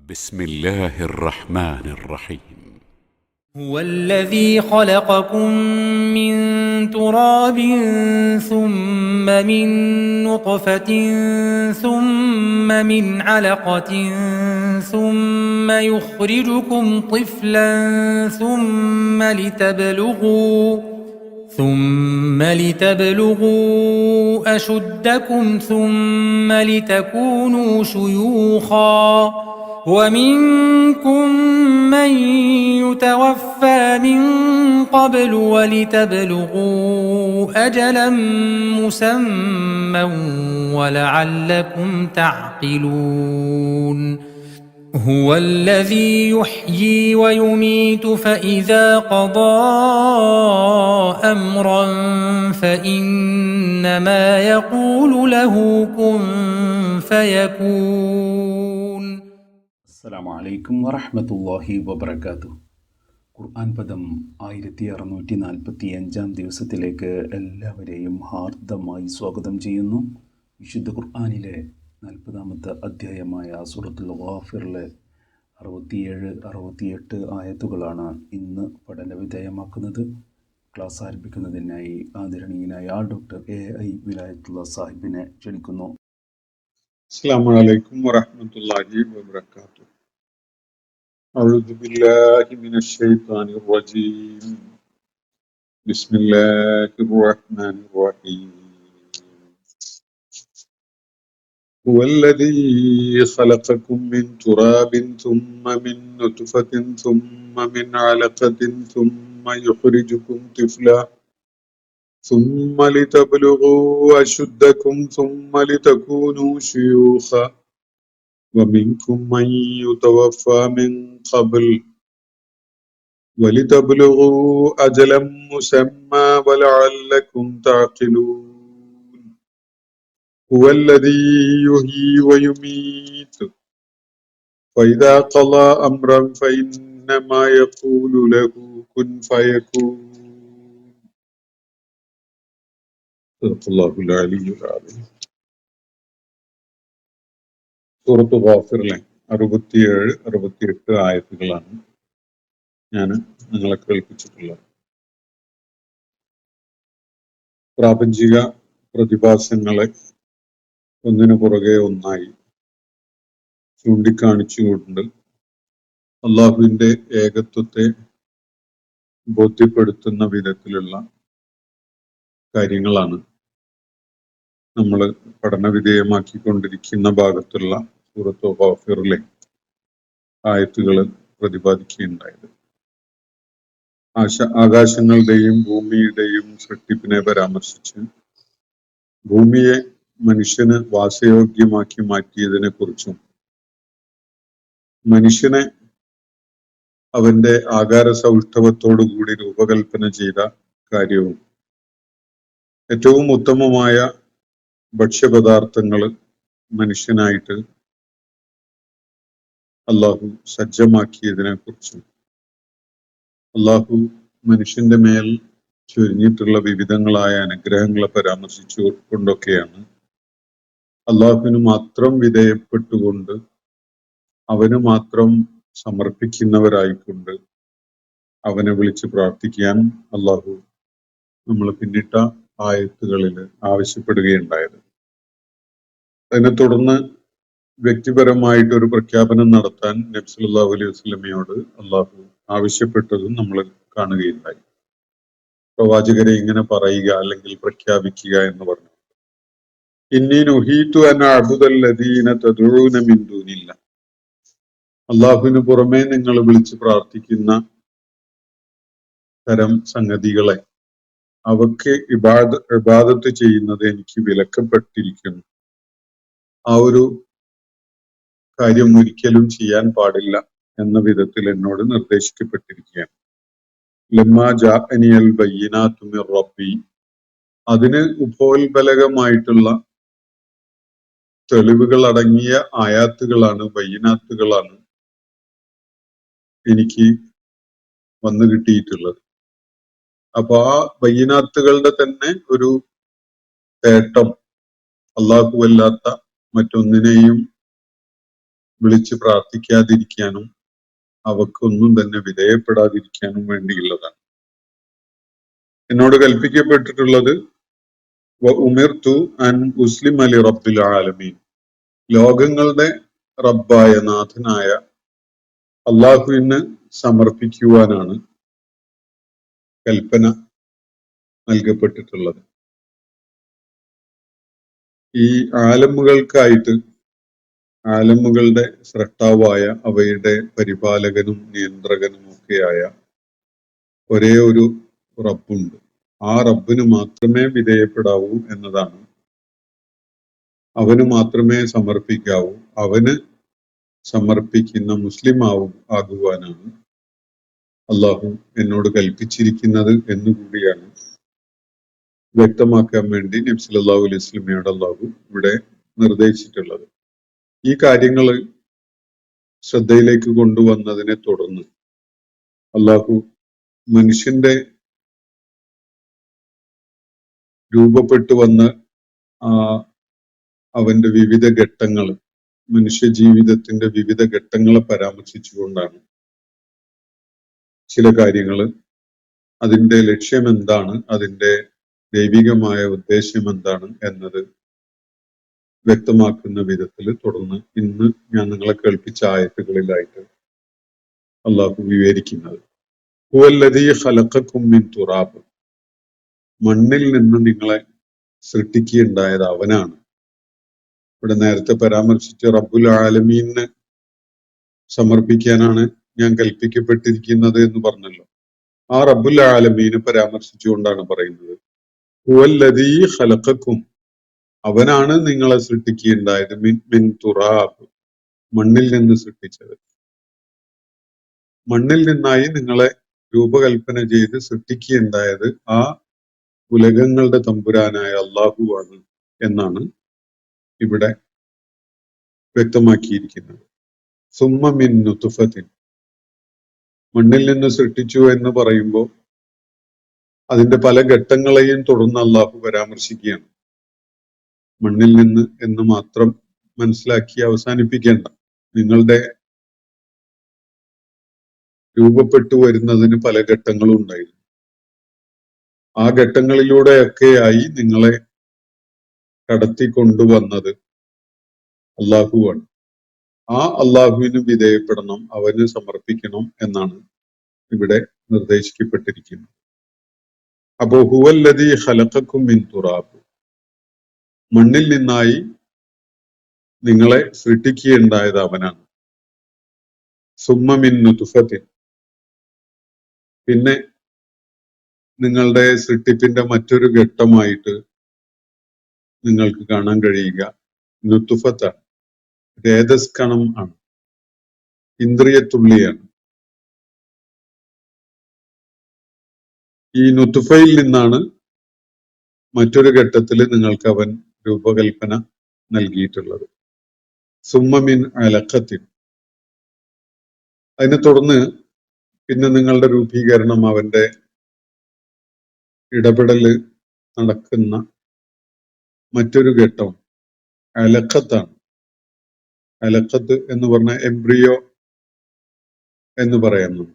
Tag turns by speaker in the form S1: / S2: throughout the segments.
S1: بسم الله الرحمن الرحيم.
S2: هو الذي خلقكم من تراب ثم من نطفة ثم من علقة ثم يخرجكم طفلا ثم لتبلغوا أشدكم ثم لتكونوا شيوخا ومنكم من يتوفى من قبل ولتبلغوا أجلا مسمى ولعلكم تعقلون. هو الذي يحيي ويميت فإذا قضى أمرا فإنما يقول له كن فيكون.
S3: അസ്സലാമു അലൈക്കും വറഹ്മത്തുള്ളാഹി വബറകാതുഹു. ഖുർആൻ പദം 1645 ദിവസത്തിലേക്ക് എല്ലാവരെയും ഹാർദമായി സ്വാഗതം ചെയ്യുന്നു. വിശുദ്ധ ഖുർആനിലെ 40-ാമത്തെ അധ്യായമായ സൂറത്തുൽ ഗാഫിറിലെ 67-68 ആയത്തുകളാണ് ഇന്ന് പഠനവിധേയമാക്കുന്നത്. ക്ലാസ് ആരംഭിക്കുന്നതിനായി ആദരണീയനായ ഡോക്ടർ AI വിലായത്തുള്ള സാഹിബിനെ ക്ഷണിക്കുന്നു.
S4: അസ്സലാമു അലൈക്കും വറഹ്മത്തുള്ളാഹി വബറകാതുഹു. أعوذ بالله من الشيطان الرجيم. بسم الله الرحمن الرحيم. هو الذي خلقكم من تراب ثم من نطفة ثم من علقة ثم يخرجكم طفلا ثم لتبلغوا أشدكم ثم لتكونوا شيوخا ومنكم من يتوفى من قبل ولتبلغوا أجلا مسمى ولعلكم تعقلون. هو الذي يحيي ويميت فإذا قضى أمرا فإنما يقول له كن فيكون. صدق الله العلي العظيم. സൂറത്ത് ഗാഫിറിലെ 67-68 ആയത്തുകളാണ് ഞാൻ നിങ്ങളെ കേൾപ്പിച്ചിട്ടുള്ളത്. പ്രാപഞ്ചിക പ്രതിഭാസങ്ങളെ ഒന്നിനു പുറകെ ഒന്നായി ചൂണ്ടിക്കാണിച്ചുകൊണ്ട് അള്ളാഹുവിന്റെ ഏകത്വത്തെ ബോധ്യപ്പെടുത്തുന്ന വിധത്തിലുള്ള കാര്യങ്ങളാണ് നമ്മൾ പഠനവിധേയമാക്കിക്കൊണ്ടിരിക്കുന്ന ഭാഗത്തുള്ള സൂറത്ത് ഗാഫിറിലെ ആയത്തുകൾ പ്രതിപാദിക്കുകയുണ്ടായത്. ആകാശങ്ങളുടെയും ഭൂമിയുടെയും സൃഷ്ടിപ്പിനെ പരാമർശിച്ച് ഭൂമിയെ മനുഷ്യന് വാസയോഗ്യമാക്കി മാറ്റിയതിനെ കുറിച്ചും മനുഷ്യനെ അവന്റെ ആകാര സൗഷ്ഠവത്തോടുകൂടി രൂപകൽപ്പന ചെയ്ത കാര്യവും ഏറ്റവും ഉത്തമമായ ഭക്ഷ്യപദാർത്ഥങ്ങൾ മനുഷ്യനായിട്ട് അള്ളാഹു സജ്ജമാക്കിയതിനെ കുറിച്ചും അള്ളാഹു മനുഷ്യന്റെ മേൽ ചൊരിഞ്ഞിട്ടുള്ള വിവിധങ്ങളായ അനുഗ്രഹങ്ങളെ പരാമർശിച്ചു കൊണ്ടൊക്കെയാണ് അള്ളാഹുവിന് മാത്രം വിധേയപ്പെട്ടുകൊണ്ട് അവന് മാത്രം സമർപ്പിക്കുന്നവരായിക്കൊണ്ട് അവനെ വിളിച്ച് പ്രാർത്ഥിക്കാൻ അള്ളാഹു നമ്മൾ പിന്നിട്ട ആയത്തുകളിൽ ആവശ്യപ്പെടുകയുണ്ടായത്. അതിനെ തുടർന്ന് വ്യക്തിപരമായിട്ട് ഒരു പ്രഖ്യാപനം നടത്താൻ നബി സല്ലല്ലാഹു അലൈഹി വസല്ലമയോട് അള്ളാഹു ആവശ്യപ്പെട്ടതും നമ്മൾ കാണുകയുണ്ടായി. പ്രവാചകരെ ഇങ്ങനെ പറയുക അല്ലെങ്കിൽ പ്രഖ്യാപിക്കുക എന്ന് പറഞ്ഞു. ഇന്നി നുഹീതു അൻ അഅ്ബുദൽ ലദീന തദ്ഊന മിൻ ദൂനില്ലാഹ്. അള്ളാഹുവിന് പുറമെ നിങ്ങൾ വിളിച്ച് പ്രാർത്ഥിക്കുന്ന തരം സംഗതികളെ അവക്ക് ഇബാദത്ത് ചെയ്യുന്നത് എനിക്ക് വിലക്കപ്പെട്ടിരിക്കുന്നു. ആ ഒരു കാര്യം ഒരിക്കലും ചെയ്യാൻ പാടില്ല എന്ന വിധത്തിൽ എന്നോട് നിർദ്ദേശിക്കപ്പെട്ടിരിക്കുകയാണ്. ലമ്മാ ജാഅനിയൽ ബയ്യിനാതു മിർ റബ്ബി. അതിന് ഉപോത്ബലകമായിട്ടുള്ള തെളിവുകൾ അടങ്ങിയ ആയാത്തുകളാണ്, ബയ്യിനാത്തുകളാണ് എനിക്ക് വന്നു കിട്ടിയിട്ടുള്ളത്. അപ്പൊ ആ ബയ്യിനാത്തുകളുടെ തന്നെ ഒരു തേട്ടം അല്ലാഹുവല്ലാത്ത മറ്റൊന്നിനെയും വിളിച്ച് പ്രാർത്ഥിക്കാതിരിക്കാനും അവക്കൊന്നും തന്നെ വിധേയപ്പെടാതിരിക്കാനും വേണ്ടിയുള്ളതാണ്. എന്നോട് കൽപ്പിക്കപ്പെട്ടിട്ടുള്ളത് ഉമിർതു അൻ ഉസ്ലിം അലി റബ്ബിൽ ആലമീൻ, ലോകങ്ങളുടെ റബ്ബായ നാഥനായ അള്ളാഹുവിന് സമർപ്പിക്കുവാനാണ് കൽപ്പന നൽകപ്പെട്ടിട്ടുള്ളത്. ഈ ആലമുകൾക്കായിട്ട് ആലമുകളുടെ സ്രഷ്ടാവായ അവയുടെ പരിപാലകനും നിയന്ത്രകനും ഒക്കെയായ ഒരേ ഒരു റബ്ബുണ്ട്. ആ റബ്ബിന് മാത്രമേ വിധേയപ്പെടാവൂ എന്നതാണ്, അവന് മാത്രമേ സമർപ്പിക്കാവൂ, അവന് സമർപ്പിക്കുന്ന മുസ്ലിം ആകുവാനാണ് അള്ളാഹു എന്നോട് കൽപ്പിച്ചിരിക്കുന്നത് എന്നുകൂടിയാണ് വ്യക്തമാക്കാൻ വേണ്ടി നബി സല്ലല്ലാഹു അലൈഹി വസല്ലമയോട് അള്ളാഹു ഇവിടെ നിർദ്ദേശിച്ചിട്ടുള്ളത്. ഈ കാര്യങ്ങൾ ശ്രദ്ധയിലേക്ക് കൊണ്ടുവന്നതിനെ തുടർന്ന് അള്ളാഹു മനുഷ്യന്റെ രൂപപ്പെട്ടു വന്ന അവന്റെ വിവിധ ഘട്ടങ്ങൾ, മനുഷ്യ ജീവിതത്തിന്റെ വിവിധ ഘട്ടങ്ങളെ പരാമർശിച്ചുകൊണ്ടാണ് ചില കാര്യങ്ങൾ, അതിന്റെ ലക്ഷ്യം എന്താണ്, അതിന്റെ ദൈവികമായ ഉദ്ദേശം എന്താണ് എന്നത് വ്യക്തമാക്കുന്ന വിധത്തിൽ തുടർന്ന് ഇന്ന് ഞാൻ നിങ്ങളെ കേൾപ്പിച്ച ആയത്തുകളിലായിട്ട് അള്ളാഹു വിവരിക്കുന്നത്, ഹുവല്ലദീ ഖലഖകും മിൻ തുറാബ്, മണ്ണിൽ നിന്ന് നിങ്ങളെ സൃഷ്ടിക്കുകയുണ്ടായത് അവനാണ്. ഇവിടെ നേരത്തെ പരാമർശിച്ച റബ്ബുൽ ആലമീന് സമർപ്പിക്കാനാണ് ഞാൻ കൽപ്പിക്കപ്പെട്ടിരിക്കുന്നത് എന്ന് പറഞ്ഞല്ലോ. ആ റബ്ബുൽ ആലമീനെ പരാമർശിച്ചുകൊണ്ടാണ് പറയുന്നത്, ഹുവല്ലദീ ഖലഖകും, അവനാണ് നിങ്ങളെ സൃഷ്ടിക്കുകയുണ്ടായത്, മിൻ തുറാബ്, മണ്ണിൽ നിന്ന് സൃഷ്ടിച്ചത്. മണ്ണിൽ നിന്നായി നിങ്ങളെ രൂപകൽപ്പന ചെയ്ത് സൃഷ്ടിക്കുകയുണ്ടായത് ആ ഉലകങ്ങളുടെ തമ്പുരാനായ അള്ളാഹുവാണ് എന്നാണ് ഇവിടെ വ്യക്തമാക്കിയിരിക്കുന്നത്. സുമ്മ മിൻ നുത്ഫത്തിൻ, മണ്ണിൽ നിന്ന് സൃഷ്ടിച്ചു എന്ന് പറയുമ്പോൾ അതിന്റെ പല ഘട്ടങ്ങളെയും തുടർന്ന് അള്ളാഹു പരാമർശിക്കുകയാണ്. മണ്ണിൽ നിന്ന് എന്ന് മാത്രം മനസ്സിലാക്കി അവസാനിപ്പിക്കേണ്ട, നിങ്ങളുടെ രൂപപ്പെട്ടു വരുന്നതിന് പല ഘട്ടങ്ങളും ഉണ്ടായിരുന്നു. ആ ഘട്ടങ്ങളിലൂടെയൊക്കെയായി നിങ്ങളെ കടത്തിക്കൊണ്ടുവന്നത് അള്ളാഹുവാണ്. ആ അള്ളാഹുവിന് വിധേയപ്പെടണം, അവന് സമർപ്പിക്കണം എന്നാണ് ഇവിടെ നിർദ്ദേശിക്കപ്പെട്ടിരിക്കുന്നത്. അപ്പോ ഹുവല്ലദീ ഖലഖകും മിൻ തുറാബ്, മണ്ണിൽ നിന്നായി നിങ്ങളെ സൃഷ്ടിക്കുകയുണ്ടായത് അവനാണ്. സുമ്മ മിൻ നുത്ഫത്തിൻ, പിന്നെ നിങ്ങളുടെ സൃഷ്ടിപ്പിന്റെ മറ്റൊരു ഘട്ടമായിട്ട് നിങ്ങൾക്ക് കാണാൻ കഴിയുക നുത്ഫത്താണ്, രേതസ്കണം ആണ്, ഇന്ദ്രിയത്തുള്ളിയാണ്. ഈ നുത്ഫയിൽ നിന്നാണ് മറ്റൊരു ഘട്ടത്തിൽ നിങ്ങൾക്ക് അവൻ രൂപകൽപ്പന നൽകിയിട്ടുള്ളത്. സുമ്മ മിൻ അലഖത്തിൻ, അതിനെ തുടർന്ന് പിന്നെ നിങ്ങളുടെ രൂപീകരണം, അവന്റെ ഇടപെടല് നടക്കുന്ന മറ്റൊരു ഘട്ടം അലഖത്താണ്. അലഖത്ത് എന്ന് പറഞ്ഞ എംബ്രിയോ എന്ന് പറയുന്നു.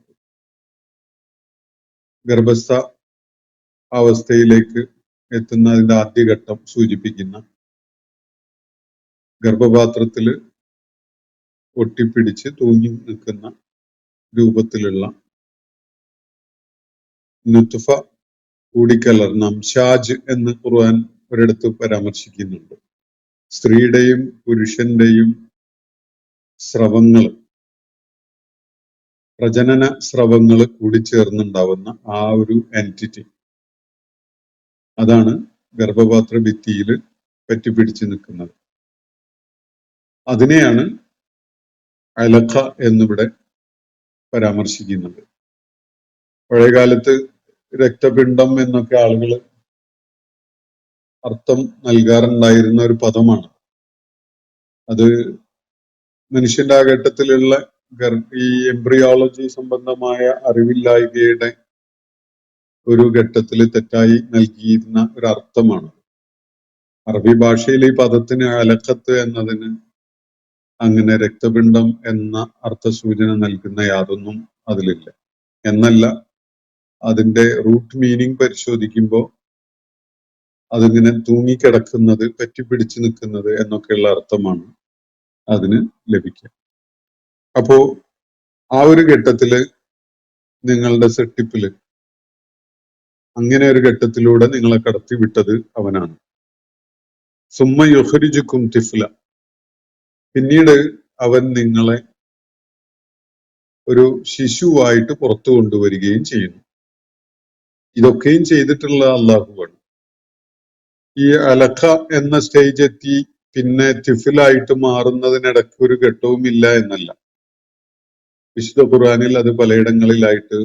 S4: ഗർഭസ്ഥ അവസ്ഥയിലേക്ക് എത്തുന്നതിന്റെ ആദ്യഘട്ടം സൂചിപ്പിക്കുന്ന, ഗർഭപാത്രത്തില് ഒട്ടിപ്പിടിച്ച് തൂങ്ങി നിൽക്കുന്ന രൂപത്തിലുള്ള നുത്ഫ കൂടിക്കലർന്ന അംശാജ് എന്ന് ഖുർആൻ ഒരിടത്ത് പരാമർശിക്കുന്നുണ്ട്. സ്ത്രീയുടെയും പുരുഷന്റെയും സ്രവങ്ങൾ, പ്രജനന സ്രവങ്ങൾ കൂടിച്ചേർന്നുണ്ടാവുന്ന ആ ഒരു എൻറ്റിറ്റി, അതാണ് ഗർഭപാത്ര ഭിത്തിയിൽ പറ്റിപ്പിടിച്ച് നിൽക്കുന്നത്. അതിനെയാണ് അലഖ എന്നിവിടെ പരാമർശിക്കുന്നത്. പഴയകാലത്ത് രക്തപിണ്ഡം എന്നൊക്കെ ആളുകൾ അർത്ഥം നൽകാറുണ്ടായിരുന്ന ഒരു പദമാണ്. അത് മനുഷ്യന്റെ ആ ഘട്ടത്തിലുള്ള ഈ എംബ്രിയോളജി സംബന്ധമായ അറിവില്ലായ്മയുടെ ഒരു ഘട്ടത്തിൽ തെറ്റായി നൽകിയിരുന്ന ഒരു അർത്ഥമാണ്. അറബി ഭാഷയിൽ ഈ പദത്തിന് അലഖത്ത് എന്നതിന് അങ്ങനെ രക്തപിണ്ഡം എന്ന അർത്ഥസൂചന നൽകുന്ന യാതൊന്നും അതിലില്ല. എന്നല്ല, അതിന്റെ റൂട്ട് മീനിങ് പരിശോധിക്കുമ്പോൾ അതിങ്ങനെ തൂങ്ങിക്കിടക്കുന്നത്, പറ്റിപ്പിടിച്ചു നിൽക്കുന്നത് എന്നൊക്കെയുള്ള അർത്ഥമാണ് അതിന് ലഭിക്കുക. അപ്പോ ആ ഒരു ഘട്ടത്തില് നിങ്ങളുടെ സെട്ടിപ്പില് അങ്ങനെ ഒരു ഘട്ടത്തിലൂടെ നിങ്ങളെ കടത്തിവിട്ടത് അവനാണ്. സുമ്മ യുഖ്രിജുക്കും തിഫ്ല, പിന്നീട് അവൻ നിങ്ങളെ ഒരു ശിശുവായിട്ട് പുറത്തു കൊണ്ടുവരികയും ചെയ്യുന്നു. ഇതൊക്കെയും ചെയ്തിട്ടുള്ള അള്ളാഹുവാണ്. ഈ അലഖ എന്ന സ്റ്റേജ് എത്തി പിന്നെ തിഫിലായിട്ട് മാറുന്നതിനിടയ്ക്ക് ഒരു ഘട്ടവും ഇല്ല എന്നല്ല. വിശുദ്ധ ഖുർആനിൽ അത് പലയിടങ്ങളിലായിട്ട്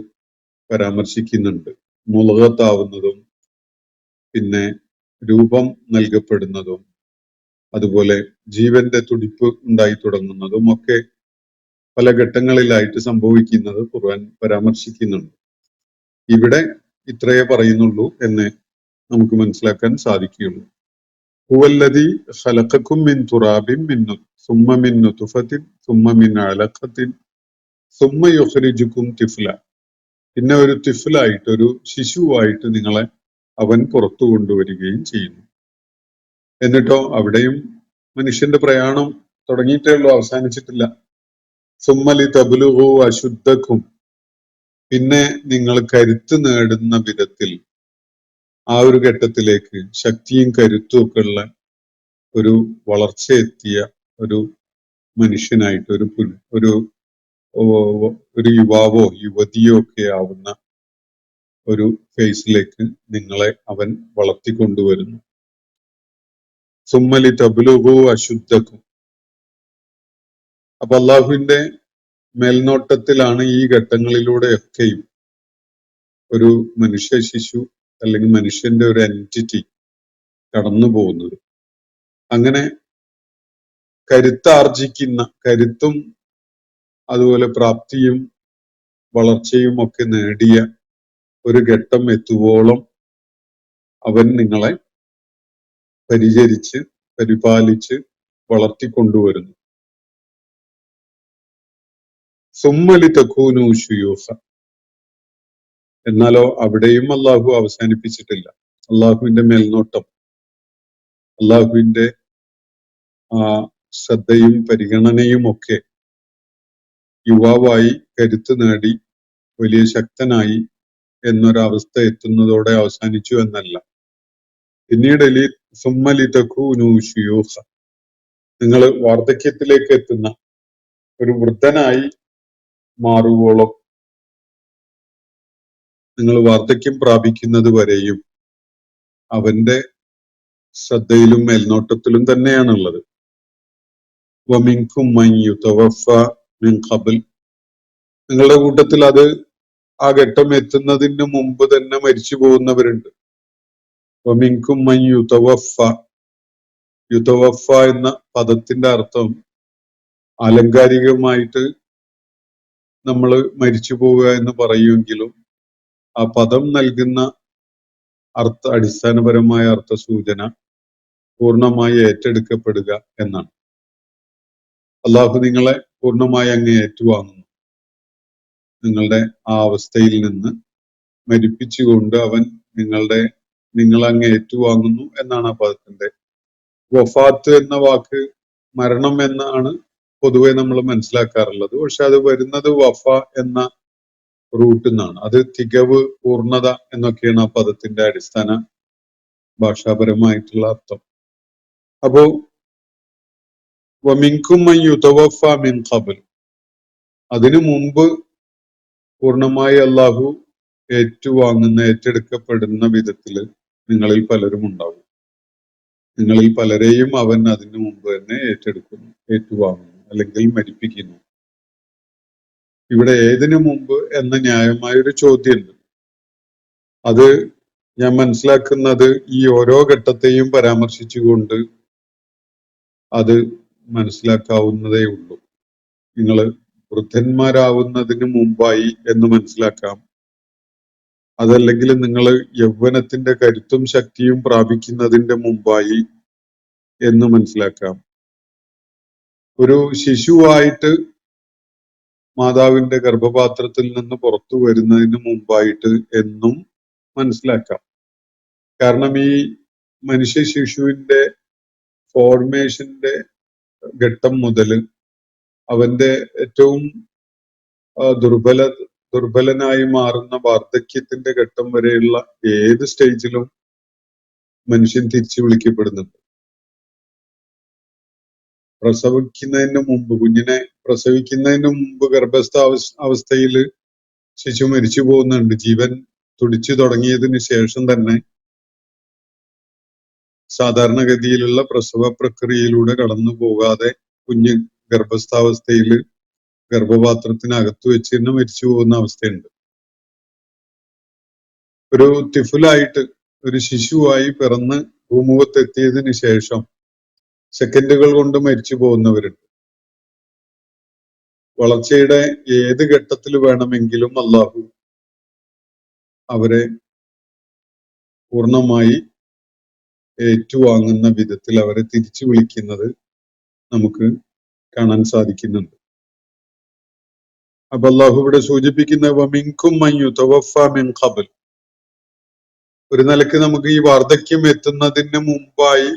S4: പരാമർശിക്കുന്നുണ്ട്. മുളകത്താവുന്നതും പിന്നെ രൂപം നൽകപ്പെടുന്നതും അതുപോലെ ജീവന്റെ തുടിപ്പ് ഉണ്ടായി തുടങ്ങുന്നതും ഒക്കെ പല ഘട്ടങ്ങളിലായിട്ട് സംഭവിക്കുന്നത് ഖുർആൻ പരാമർശിക്കുന്നുണ്ട്. ഇവിടെ ഇത്രയേ പറയുന്നുള്ളൂ എന്ന് നമുക്ക് മനസ്സിലാക്കാൻ സാധിക്കുകയുള്ളൂ. ഹുവല്ലദീ ഖലഖക്കും മിൻ തുറാബിൻ സുമ്മ മിൻ നുത്ഫത്തിൻ സുമ്മ മിൻ അലഖത്തിൻ സുമ്മ യുഖ്രിജുക്കും തിഫ്ല, പിന്നെ ഒരു തിഫ്ലായിട്ട്, ഒരു ശിശുവായിട്ട് നിങ്ങളെ അവൻ പുറത്തു കൊണ്ടുവരികയും ചെയ്യുന്നു. എന്നിട്ടോ അവിടെയും മനുഷ്യന്റെ പ്രയാണം തുടങ്ങിയിട്ടേ ഉള്ളൂ, അവസാനിച്ചിട്ടില്ല. സുമ്മലി തബ്ലുഗു അശുദ്ധക്കും, പിന്നെ നിങ്ങൾ കരുത്ത് നേടുന്ന വിധത്തിൽ ആ ഒരു ഘട്ടത്തിലേക്ക് ശക്തിയും കരുത്തും ഒക്കെ ഉള്ള ഒരു വളർച്ച എത്തിയ ഒരു മനുഷ്യനായിട്ട്, ഒരു യുവാവോ യുവതിയോ ഒക്കെ ആവുന്ന ഒരു ഫേസിലേക്ക് നിങ്ങളെ അവൻ വളർത്തിക്കൊണ്ടുവരുന്നു. സുമ്മലി തബ്ലുഗു അശുദ്ധക്കും. അപ്പൊ അള്ളാഹുവിന്റെ മേൽനോട്ടത്തിലാണ് ഈ ഘട്ടങ്ങളിലൂടെയൊക്കെയും ഒരു മനുഷ്യ ശിശു അല്ലെങ്കിൽ മനുഷ്യന്റെ ഒരു എൻറ്റിറ്റി കടന്നു പോകുന്നത്. അങ്ങനെ കരുത്താർജിക്കുന്ന, കരുത്തും അതുപോലെ പ്രാപ്തിയും വളർച്ചയും ഒക്കെ നേടിയ ഒരു ഘട്ടം എത്തുവോളം അവൻ നിങ്ങളെ പരിചരിച്ച് പരിപാലിച്ച് വളർത്തിക്കൊണ്ടുവരുന്നു. സുമ്മലി തക്കൂനു ശുയൂഖ, എന്നാലോ അവിടെയും അള്ളാഹു അവസാനിപ്പിച്ചിട്ടില്ല. അള്ളാഹുവിന്റെ മേൽനോട്ടം, അള്ളാഹുവിന്റെ ശ്രദ്ധയും പരിഗണനയും ഒക്കെ യുവാവായി കരുത്ത് നേടി വലിയ ശക്തനായി എന്നൊരവസ്ഥ എത്തുന്നതോടെ അവസാനിച്ചു എന്നല്ല. പിന്നീട് സുമ്മലി തക്കൂനു ശുയൂഖ, നിങ്ങൾ വാർദ്ധക്യത്തിലേക്ക് എത്തുന്ന ഒരു വൃദ്ധനായി മാറുവോളം, നിങ്ങൾ വാർദ്ധക്യം പ്രാപിക്കുന്നത് വരെയും അവന്റെ ശ്രദ്ധയിലും മേൽനോട്ടത്തിലും തന്നെയാണുള്ളത്. വമിൻകും മൻ യുതവഫ മിൻ ഖബൽ, നിങ്ങളുടെ കൂട്ടത്തിൽ അത് ആ ഘട്ടം എത്തുന്നതിന് മുമ്പ് തന്നെ മരിച്ചു പോകുന്നവരുണ്ട്. വമിൻകും മൻ യുതവഫ, യുതവഫ എന്ന പദത്തിന്റെ അർത്ഥം ആലങ്കാരികമായിട്ട് നമ്മൾ മരിച്ചു പോവുക എന്ന് പറയുമെങ്കിലും ആ പദം നൽകുന്ന അടിസ്ഥാനപരമായ അർത്ഥസൂചന പൂർണ്ണമായി ഏറ്റെടുക്കപ്പെടുക എന്നാണ്. അള്ളാഹു നിങ്ങളെ പൂർണ്ണമായി അങ്ങ് ഏറ്റുവാങ്ങുന്നു. നിങ്ങളുടെ ആ അവസ്ഥയിൽ നിന്ന് മരിപ്പിച്ചുകൊണ്ട് അവൻ നിങ്ങളങ്ങ് ഏറ്റുവാങ്ങുന്നു എന്നാണ് ആ പദത്തിന്റെ. വഫാത്ത് എന്ന വാക്ക് മരണം എന്നാണ് പൊതുവെ നമ്മൾ മനസ്സിലാക്കാറുള്ളത്. പക്ഷെ അത് വരുന്നത് വഫ എന്ന റൂട്ടിൽ നിന്നാണ്. അത് തികവ്, പൂർണ്ണത എന്നൊക്കെയാണ് ആ പദത്തിന്റെ അടിസ്ഥാന ഭാഷാപരമായിട്ടുള്ള അർത്ഥം. അപ്പോ വമിൻകും മൻ യുതവഫ മിൻ ഖബൽ, അതിനു മുമ്പ് പൂർണ്ണമായി അള്ളാഹു ഏറ്റുവാങ്ങുന്ന, ഏറ്റെടുക്കപ്പെടുന്ന വിധത്തിൽ നിങ്ങളിൽ പലരും ഉണ്ടാവും. നിങ്ങളിൽ പലരെയും അവൻ അതിനു മുമ്പ് തന്നെ ഏറ്റെടുക്കുന്നു, ഏറ്റുവാങ്ങുന്നു, അല്ലെങ്കിൽ മരിപ്പിക്കുന്നു. ഇവിടെ ഏതിനു മുമ്പ് എന്ന ന്യായമായൊരു ചോദ്യമുണ്ട്. അത് ഞാൻ മനസ്സിലാക്കുന്നത് ഈ ഓരോ ഘട്ടത്തെയും പരാമർശിച്ചുകൊണ്ട് അത് മനസ്സിലാക്കാവുന്നതേ ഉള്ളൂ. നിങ്ങൾ വൃദ്ധന്മാരാവുന്നതിന് മുമ്പായി എന്ന് മനസ്സിലാക്കാം, അതല്ലെങ്കിൽ നിങ്ങൾ യൗവനത്തിന്റെ കരുത്തും ശക്തിയും പ്രാപിക്കുന്നതിന്റെ മുമ്പായി എന്ന് മനസ്സിലാക്കാം. ഒരു ശിശുവായിട്ട് മാതാവിന്റെ ഗർഭപാത്രത്തിൽ നിന്ന് പുറത്തു വരുന്നതിന് മുമ്പായിട്ട് എന്നും മനസ്സിലാക്കാം. കാരണം ഈ മനുഷ്യ ശിശുവിന്റെ ഫോർമേഷന്റെ ഘട്ടം മുതൽ അവന്റെ ഏറ്റവും ദുർബലനായി മാറുന്ന വാർദ്ധക്യത്തിന്റെ ഘട്ടം വരെയുള്ള ഏത് സ്റ്റേജിലും മനുഷ്യൻ തിരിച്ചു വിളിക്കപ്പെടുന്നുണ്ട്. പ്രസവിക്കുന്നതിന് മുമ്പ്, കുഞ്ഞിനെ പ്രസവിക്കുന്നതിന് മുമ്പ് ഗർഭസ്ഥ അവസ്ഥയിൽ ശിശു മരിച്ചു പോകുന്നുണ്ട്. ജീവൻ തുടിച്ചു തുടങ്ങിയതിന് ശേഷം തന്നെ സാധാരണഗതിയിലുള്ള പ്രസവ പ്രക്രിയയിലൂടെ കടന്നു പോകാതെ കുഞ്ഞ് ഗർഭസ്ഥാവസ്ഥയിൽ ഗർഭപാത്രത്തിനകത്ത് വെച്ച് തന്നെ മരിച്ചു പോകുന്ന അവസ്ഥയുണ്ട്. ഒരു തിഫുലായിട്ട്, ഒരു ശിശുവായി പിറന്ന് ഭൂമുഖത്തെത്തിയതിനു ശേഷം സെക്കൻഡുകൾ കൊണ്ട് മരിച്ചു പോകുന്നവരുണ്ട്. വളർച്ചയുടെ ഏത് ഘട്ടത്തിൽ വേണമെങ്കിലും അള്ളാഹു അവരെ പൂർണ്ണമായി ഏറ്റുവാങ്ങുന്ന വിധത്തിൽ അവരെ തിരിച്ചു വിളിക്കുന്നത് നമുക്ക് കാണാൻ സാധിക്കുന്നുണ്ട്. അപ്പൊ അള്ളാഹു ഇവിടെ സൂചിപ്പിക്കുന്ന വമിൻകും മൻ യുതവഫ മിൻ ഖബൽ, ഒരു നിലക്ക് നമുക്ക് ഈ വാർദ്ധക്യം എത്തുന്നതിന് മുമ്പായി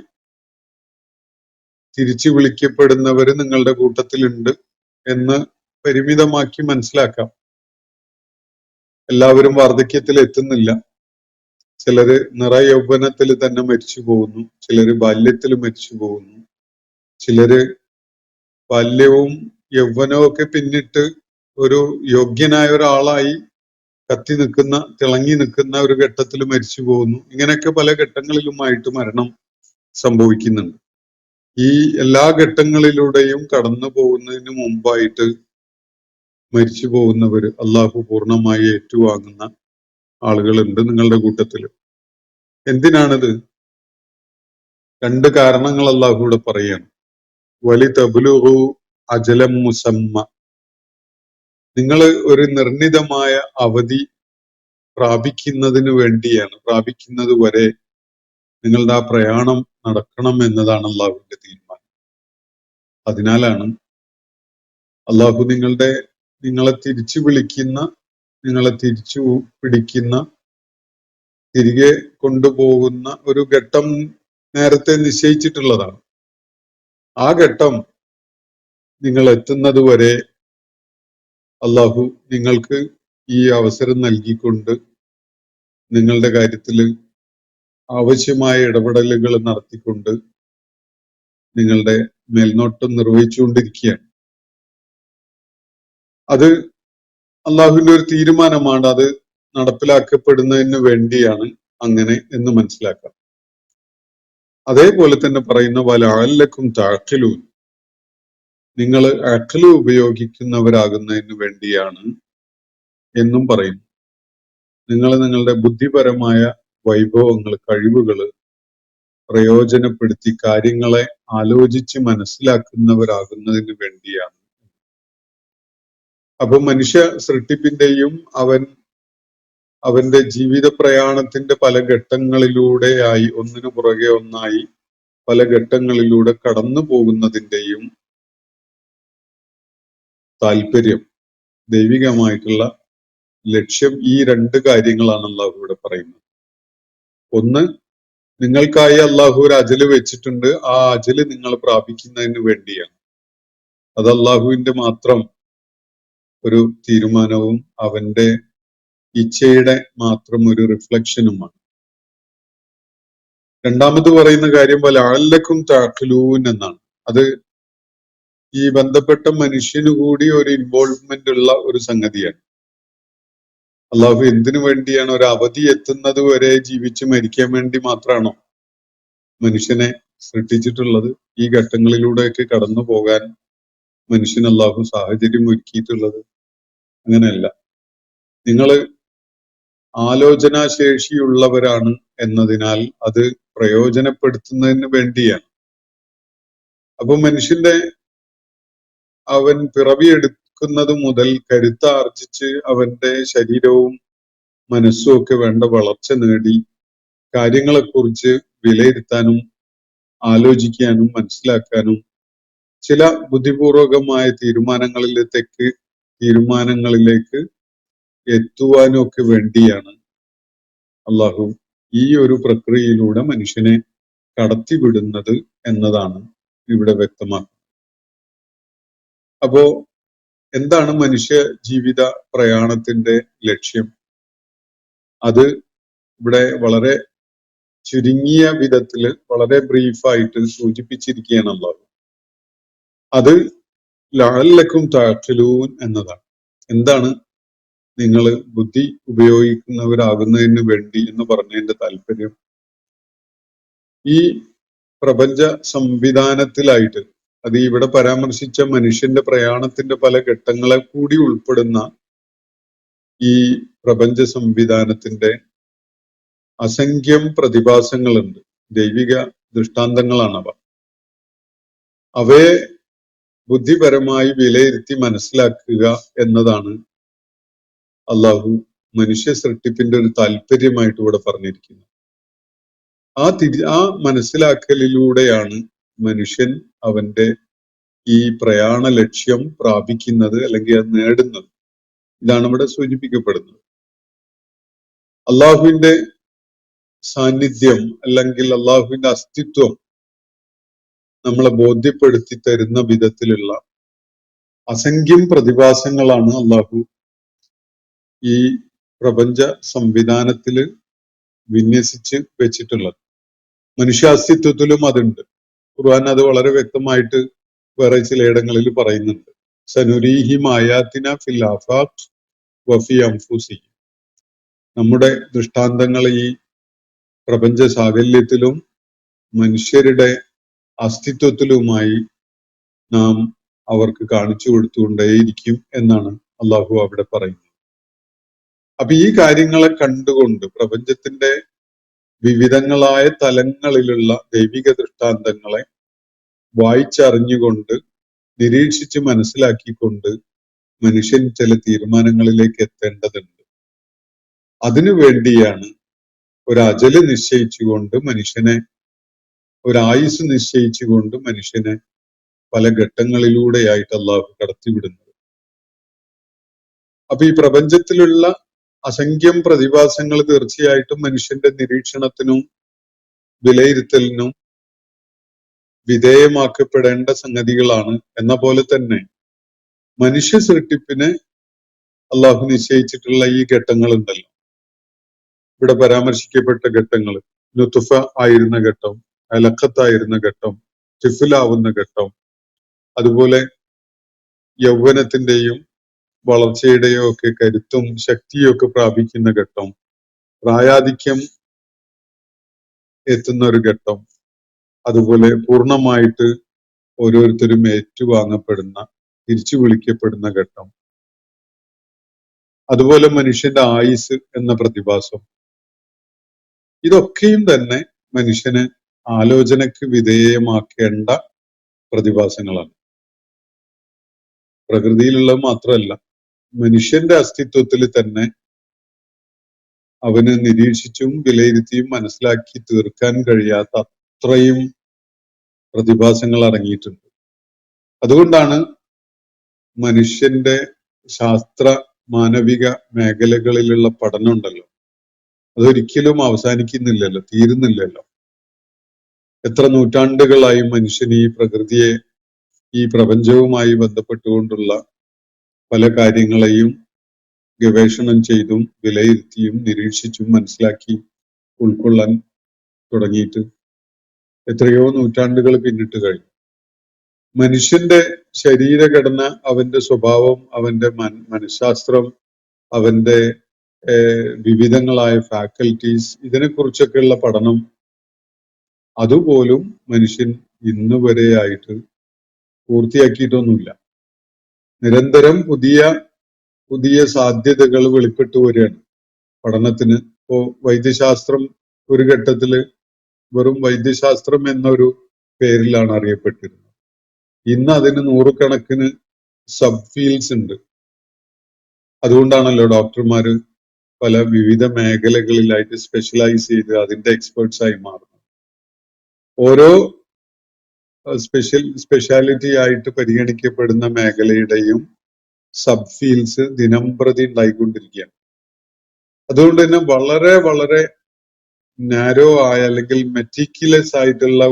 S4: തിരിച്ചു വിളിക്കപ്പെടുന്നവര് നിങ്ങളുടെ കൂട്ടത്തിലുണ്ട് എന്ന് പരിമിതമാക്കി മനസ്സിലാക്കാം. എല്ലാവരും വാർദ്ധക്യത്തിൽ എത്തുന്നില്ല. ചിലര് നിറയൗവനത്തിൽ തന്നെ മരിച്ചു പോകുന്നു, ചിലര് ബാല്യത്തിൽ മരിച്ചു പോകുന്നു, ചിലര് ബാല്യവും യൗവനവും ഒക്കെ പിന്നിട്ട് ഒരു യോഗ്യനായ ഒരാളായി കത്തി നിൽക്കുന്ന, തിളങ്ങി നിൽക്കുന്ന ഒരു ഘട്ടത്തിൽ മരിച്ചു പോകുന്നു. ഇങ്ങനെയൊക്കെ പല ഘട്ടങ്ങളിലുമായിട്ട് മരണം സംഭവിക്കുന്നുണ്ട്. ഈ എല്ലാ ഘട്ടങ്ങളിലൂടെയും കടന്നു പോകുന്നതിന് മുമ്പായിട്ട് മരിച്ചു പോകുന്നവര് അള്ളാഹു പൂർണ്ണമായി ഏറ്റുവാങ്ങുന്ന ആളുകളുണ്ട് നിങ്ങളുടെ കൂട്ടത്തിൽ. എന്തിനാണിത്? രണ്ട് കാരണങ്ങൾ അള്ളാഹു ഇവിടെ പറയാണ്. വലി തബ്ലുഹു അജലം മുസമ്മ, നിങ്ങൾ ഒരു നിർണിതമായ അവധി പ്രാപിക്കുന്നതിന് വേണ്ടിയാണ്, പ്രാപിക്കുന്നത് വരെ നിങ്ങളുടെ ആ പ്രയാണം നടക്കണം എന്നതാണ് അള്ളാഹുവിന്റെ തീരുമാനം. അതിനാലാണ് അള്ളാഹു നിങ്ങളെ തിരിച്ചു വിളിക്കുന്ന, നിങ്ങളെ തിരിച്ചു പിടിക്കുന്ന, തിരികെ കൊണ്ടുപോകുന്ന ഒരു ഘട്ടം നേരത്തെ നിശ്ചയിച്ചിട്ടുള്ളതാണ്. ആ ഘട്ടം നിങ്ങൾ എത്തുന്നത് വരെ അള്ളാഹു നിങ്ങൾക്ക് ഈ അവസരം നൽകിക്കൊണ്ട് നിങ്ങളുടെ കാര്യത്തിൽ ആവശ്യമായ ഇടപെടലുകൾ നടത്തിക്കൊണ്ട് നിങ്ങളുടെ മേൽനോട്ടം നിർവഹിച്ചുകൊണ്ടിരിക്കുകയാണ്. അത് അള്ളാഹുവിന്റെ ഒരു തീരുമാനമാണ്. അത് നടപ്പിലാക്കപ്പെടുന്നതിന് വേണ്ടിയാണ് അങ്ങനെ എന്ന് മനസ്സിലാക്കാം. അതേപോലെ തന്നെ പറയുന്ന വലഅല്ലക്കും തഅഖിലൂൻ, നിങ്ങൾ അഖ്ല് ഉപയോഗിക്കുന്നവരാകുന്നതിന് വേണ്ടിയാണ് എന്നും പറയുന്നു. നിങ്ങൾ നിങ്ങളുടെ ബുദ്ധിപരമായ വൈഭവങ്ങൾ, കഴിവുകൾ പ്രയോജനപ്പെടുത്തി കാര്യങ്ങളെ ആലോചിച്ച് മനസ്സിലാക്കുന്നവരാകുന്നതിന് വേണ്ടിയാണ്. അപ്പൊ മനുഷ്യ സൃഷ്ടിപ്പിന്റെയും അവന്റെ ജീവിത പ്രയാണത്തിന്റെ പല ഘട്ടങ്ങളിലൂടെയായി, ഒന്നിനു പുറകെ ഒന്നായി പല ഘട്ടങ്ങളിലൂടെ കടന്നു പോകുന്നതിന്റെയും താല്പര്യം, ദൈവികമായിട്ടുള്ള ലക്ഷ്യം ഈ രണ്ട് കാര്യങ്ങളാണ് അള്ളാഹു ഇവിടെ പറയുന്നത്. ഒന്ന്, നിങ്ങൾക്കായി അള്ളാഹു ഒരു അജല് വെച്ചിട്ടുണ്ട്. ആ അജല് നിങ്ങൾ പ്രാപിക്കുന്നതിന് വേണ്ടിയാണ്. അത് അള്ളാഹുവിന്റെ മാത്രം ഒരു തീരുമാനവും അവന്റെ ഇച്ഛയുടെ മാത്രം ഒരു റിഫ്ലക്ഷനുമാണ്. രണ്ടാമത് പറയുന്ന കാര്യം വലഅല്ലക്കും തഅഖിലൂൻ എന്നാണ്. അത് ഈ ബന്ധപ്പെട്ട മനുഷ്യന് കൂടി ഒരു ഇൻവോൾവ്മെന്റ് ഉള്ള ഒരു സംഗതിയാണ്. അള്ളാഹു എന്തിനു വേണ്ടിയാണ് ഒരു അവധി എത്തുന്നത് വരെ ജീവിച്ച് മരിക്കാൻ വേണ്ടി മാത്രമാണോ മനുഷ്യനെ സൃഷ്ടിച്ചിട്ടുള്ളത്? ഈ ഘട്ടങ്ങളിലൂടെയൊക്കെ കടന്നു പോകാൻ മനുഷ്യന് അള്ളാഹു സാഹചര്യം ഒരുക്കിയിട്ടുള്ളത്? അങ്ങനെയല്ല. നിങ്ങൾ ആലോചനാശേഷിയുള്ളവരാണ് എന്നതിനാൽ അത് പ്രയോജനപ്പെടുത്തുന്നതിന് വേണ്ടിയാണ്. അപ്പൊ മനുഷ്യന്റെ അവൻ പിറവിയെടുക്കുന്നത് മുതൽ കരുത്താർജിച്ച് അവന്റെ ശരീരവും മനസ്സും ഒക്കെ വേണ്ട വളർച്ച നേടി കാര്യങ്ങളെക്കുറിച്ച് വിലയിരുത്താനും ആലോചിക്കാനും മനസ്സിലാക്കാനും ചില ബുദ്ധിപൂർവകമായ തീരുമാനങ്ങളിലേക്ക് എത്തുവാനും ഒക്കെ വേണ്ടിയാണ് അള്ളാഹു ഈ ഒരു പ്രക്രിയയിലൂടെ മനുഷ്യനെ കടത്തിവിടുന്നത് എന്നതാണ് ഇവിടെ വ്യക്തമാക്കുന്നത്. അപ്പോ എന്താണ് മനുഷ്യ ജീവിത പ്രയാണത്തിന്റെ ലക്ഷ്യം? അത് ഇവിടെ വളരെ ചുരുങ്ങിയ വിധത്തില് വളരെ ബ്രീഫായിട്ട് സൂചിപ്പിച്ചിരിക്കുകയാണ് അല്ലാഹു. അത് ലഅല്ലക്കും തഅഖിലൂൻ എന്നതാണ്. എന്താണ് നിങ്ങൾ ബുദ്ധി ഉപയോഗിക്കുന്നവരാകുന്നതിന് വേണ്ടി എന്ന് പറഞ്ഞതിന്റെ താല്പര്യം? ഈ പ്രപഞ്ച സംവിധാനത്തിലായിട്ട്, അത് ഇവിടെ പരാമർശിച്ച മനുഷ്യന്റെ പ്രയാണത്തിന്റെ പല ഘട്ടങ്ങളെ കൂടി ഉൾപ്പെടുന്ന ഈ പ്രപഞ്ച സംവിധാനത്തിന്റെ അസംഖ്യം പ്രതിഭാസങ്ങളുണ്ട്. ദൈവിക ദൃഷ്ടാന്തങ്ങളാണവ. അവയെ ബുദ്ധിപരമായി വിലയിരുത്തി മനസ്സിലാക്കുക എന്നതാണ് അള്ളാഹു മനുഷ്യ സൃഷ്ടിപ്പിന്റെ ഒരു താല്പര്യമായിട്ട് ഇവിടെ പറഞ്ഞിരിക്കുന്നത്. ആ മനസ്സിലാക്കലിലൂടെയാണ് മനുഷ്യൻ അവന്റെ ഈ പ്രയാണ ലക്ഷ്യം പ്രാപിക്കുന്നത്, അല്ലെങ്കിൽ അത് നേടുന്നത്. ഇതാണ് ഇവിടെ സൂചിപ്പിക്കപ്പെടുന്നത്. അള്ളാഹുവിന്റെ സാന്നിധ്യം അല്ലെങ്കിൽ അള്ളാഹുവിന്റെ അസ്തിത്വം നമ്മളെ ബോധ്യപ്പെടുത്തി തരുന്ന വിധത്തിലുള്ള അസംഖ്യം പ്രതിഭാസങ്ങളാണ് അള്ളാഹു ഈ പ്രപഞ്ച സംവിധാനത്തില് വിന്യസിച്ച് വെച്ചിട്ടുള്ളത്. മനുഷ്യാസ്തിത്വത്തിലും അതുണ്ട്. ഖുർആൻ അത് വളരെ വ്യക്തമായിട്ട് വേറെ ചിലയിടങ്ങളിൽ പറയുന്നുണ്ട്. സനുരീഹിം ആയാത്തിന ഫിൽ ആഫാഖ് വഫി അൻഫുസിഹിം. നമ്മുടെ ദൃഷ്ടാന്തങ്ങൾ ഈ പ്രപഞ്ച സാകല്യത്തിലും മനുഷ്യരുടെ അസ്തിത്വത്തിലുമായി നാം അവർക്ക് കാണിച്ചു കൊടുത്തുകൊണ്ടേയിരിക്കും എന്നാണ് അള്ളാഹു അവിടെ പറയുന്നത്. അപ്പൊ ഈ കാര്യങ്ങളെ കണ്ടുകൊണ്ട് പ്രപഞ്ചത്തിന്റെ വിവിധങ്ങളായ തലങ്ങളിലുള്ള ദൈവിക ദൃഷ്ടാന്തങ്ങളെ വായിച്ചറിഞ്ഞുകൊണ്ട് നിരീക്ഷിച്ച് മനസ്സിലാക്കിക്കൊണ്ട് മനുഷ്യൻ ചില തീരുമാനങ്ങളിലേക്ക് എത്തേണ്ടതുണ്ട്. അതിനു വേണ്ടിയാണ് ഒരു അജല് നിശ്ചയിച്ചുകൊണ്ട് മനുഷ്യനെ, ഒരായുസ് നിശ്ചയിച്ചുകൊണ്ട് മനുഷ്യനെ പല ഘട്ടങ്ങളിലൂടെയായിട്ട് അള്ളാഹു കടത്തിവിടുന്നത്. അപ്പൊ ഈ പ്രപഞ്ചത്തിലുള്ള അസംഖ്യം പ്രതിഭാസങ്ങൾ തീർച്ചയായിട്ടും മനുഷ്യന്റെ നിരീക്ഷണത്തിനും വിലയിരുത്തലിനും വിധേയമാക്കപ്പെടേണ്ട സംഗതികളാണ്. എന്ന പോലെ തന്നെ മനുഷ്യ സൃഷ്ടിപ്പിന് അള്ളാഹു നിശ്ചയിച്ചിട്ടുള്ള ഈ ഘട്ടങ്ങളുണ്ടല്ലോ, ഇവിടെ പരാമർശിക്കപ്പെട്ട ഘട്ടങ്ങൾ, നുതുഫ ആയിരുന്ന ഘട്ടം, അലഖത്തായിരുന്ന ഘട്ടം, തിഫിലാവുന്ന ഘട്ടം, അതുപോലെ യൗവനത്തിന്റെയും വളർച്ചയുടെയോ ഒക്കെ കരുത്തും ശക്തിയും ഒക്കെ പ്രാപിക്കുന്ന ഘട്ടം, പ്രായാധിക്യം എത്തുന്ന ഒരു ഘട്ടം, അതുപോലെ പൂർണ്ണമായിട്ട് ഓരോരുത്തരും ഏറ്റുവാങ്ങപ്പെടുന്ന, തിരിച്ചു വിളിക്കപ്പെടുന്ന ഘട്ടം, അതുപോലെ മനുഷ്യന്റെ ആയുസ് എന്ന പ്രതിഭാസം, ഇതൊക്കെയും തന്നെ മനുഷ്യന് ആലോചനക്ക് വിധേയമാക്കേണ്ട പ്രതിഭാസങ്ങളാണ്. പ്രകൃതിയിലുള്ളത് മാത്രമല്ല, മനുഷ്യന്റെ അസ്തിത്വത്തിൽ തന്നെ അവന് നിരീക്ഷിച്ചും വിലയിരുത്തിയും മനസ്സിലാക്കി തീർക്കാൻ കഴിയാത്ത അത്രയും പ്രതിഭാസങ്ങൾ അടങ്ങിയിട്ടുണ്ട്. അതുകൊണ്ടാണ് മനുഷ്യന്റെ ശാസ്ത്ര മാനവിക മേഖലകളിലുള്ള പഠനം ഉണ്ടല്ലോ, അതൊരിക്കലും അവസാനിക്കുന്നില്ലല്ലോ, തീരുന്നില്ലല്ലോ. എത്ര നൂറ്റാണ്ടുകളായി മനുഷ്യൻ ഈ പ്രകൃതിയെ, ഈ പ്രപഞ്ചവുമായി ബന്ധപ്പെട്ടുകൊണ്ടുള്ള പല കാര്യങ്ങളെയും ഗവേഷണം ചെയ്തും വിലയിരുത്തിയും നിരീക്ഷിച്ചും മനസ്സിലാക്കി ഉൾക്കൊള്ളാൻ തുടങ്ങിയിട്ട് എത്രയോ നൂറ്റാണ്ടുകൾ പിന്നിട്ട് കഴിഞ്ഞു. മനുഷ്യന്റെ ശരീരഘടന, അവന്റെ സ്വഭാവം, അവന്റെ മനഃശാസ്ത്രം, അവന്റെ വിവിധങ്ങളായ ഫാക്കൽറ്റീസ്, ഇതിനെക്കുറിച്ചൊക്കെയുള്ള പഠനം അതുപോലും മനുഷ്യൻ ഇന്ന് വരെയായിട്ട് പൂർത്തിയാക്കിയിട്ടൊന്നുമില്ല. നിരന്തരം പുതിയ പുതിയ സാധ്യതകൾ വെളിപ്പെട്ടു വരികയാണ് പഠനത്തിന്. ഇപ്പോ വൈദ്യശാസ്ത്രം ഒരു ഘട്ടത്തില് വെറും വൈദ്യശാസ്ത്രം എന്നൊരു പേരിലാണ് അറിയപ്പെട്ടിരുന്നത്. ഇന്ന് അതിന് നൂറുകണക്കിന് സബ് ഫീൽഡ്സ് ഉണ്ട്. അതുകൊണ്ടാണല്ലോ ഡോക്ടർമാര് പല വിവിധ മേഖലകളിലായിട്ട് സ്പെഷ്യലൈസ് ചെയ്ത് അതിന്റെ എക്സ്പേർട്സ് ആയി മാറുന്നത്. ഓരോ സ്പെഷ്യാലിറ്റി ആയിട്ട് പരിഗണിക്കപ്പെടുന്ന മേഖലയുടെയും സബ് ഫീൽഡ്സ് ദിനം പ്രതി ഉണ്ടായിക്കൊണ്ടിരിക്കുകയാണ്. അതുകൊണ്ട് തന്നെ വളരെ വളരെ നാരോ ആയ അല്ലെങ്കിൽ മെറ്റിക്കുലസ് ആയിട്ടുള്ള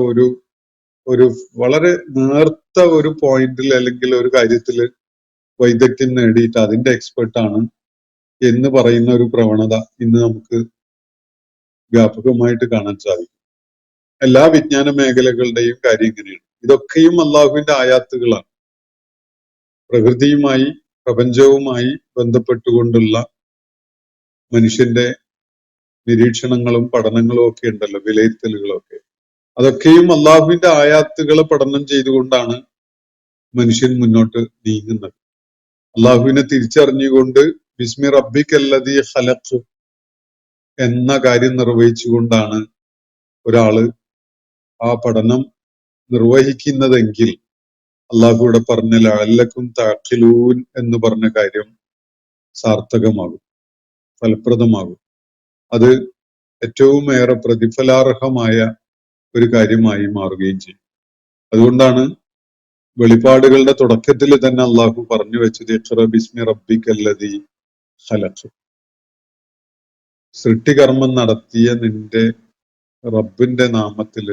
S4: ഒരു വളരെ നേർത്ത ഒരു പോയിന്റിൽ അല്ലെങ്കിൽ ഒരു കാര്യത്തിൽ വൈദഗ്ധ്യം നേടിയിട്ട് അതിന്റെ എക്സ്പെർട്ടാണ് എന്ന് പറയുന്ന ഒരു പ്രവണത ഇന്ന് നമുക്ക് വ്യാപകമായിട്ട് കാണാൻ സാധിക്കും. എല്ലാ വിജ്ഞാന മേഖലകളുടെയും കാര്യം ഇങ്ങനെയാണ്. ഇതൊക്കെയും അള്ളാഹുവിന്റെ ആയാത്തുകളാണ്. പ്രകൃതിയുമായി പ്രപഞ്ചവുമായി ബന്ധപ്പെട്ടുകൊണ്ടുള്ള മനുഷ്യന്റെ നിരീക്ഷണങ്ങളും പഠനങ്ങളും ഒക്കെ ഉണ്ടല്ലോ, വിലയിരുത്തലുകളും ഒക്കെ. അതൊക്കെയും അള്ളാഹുവിന്റെ ആയാത്തുകളെ പഠനം ചെയ്തുകൊണ്ടാണ് മനുഷ്യൻ മുന്നോട്ട് നീങ്ങുന്നത്. അള്ളാഹുവിനെ തിരിച്ചറിഞ്ഞുകൊണ്ട് ബിസ്മി റബ്ബിക്കല്ലദീ ഖലഖ് എന്ന കാര്യം നിർവഹിച്ചുകൊണ്ടാണ് ഒരാള് ആ പഠനം നിർവഹിക്കുന്നതെങ്കിൽ അള്ളാഹു ഇവിടെ പറഞ്ഞ ലഅല്ലക്കും തഅഖിലൂൻ എന്ന് പറഞ്ഞ കാര്യം സാർത്ഥകമാകും, ഫലപ്രദമാകും. അത് ഏറ്റവും ഏറെ പ്രതിഫലാർഹമായ ഒരു കാര്യമായി മാറുകയും ചെയ്യും. അതുകൊണ്ടാണ് വെളിപാടുകളുടെ തുടക്കത്തിൽ തന്നെ അള്ളാഹു പറഞ്ഞു വെച്ചത് ഇഖ്റ ബിസ്മി റബ്ബിക്കല്ലദീ ഖലഖ്. സൃഷ്ടികർമ്മം നടത്തിയ നിന്റെ റബ്ബിന്റെ നാമത്തിൽ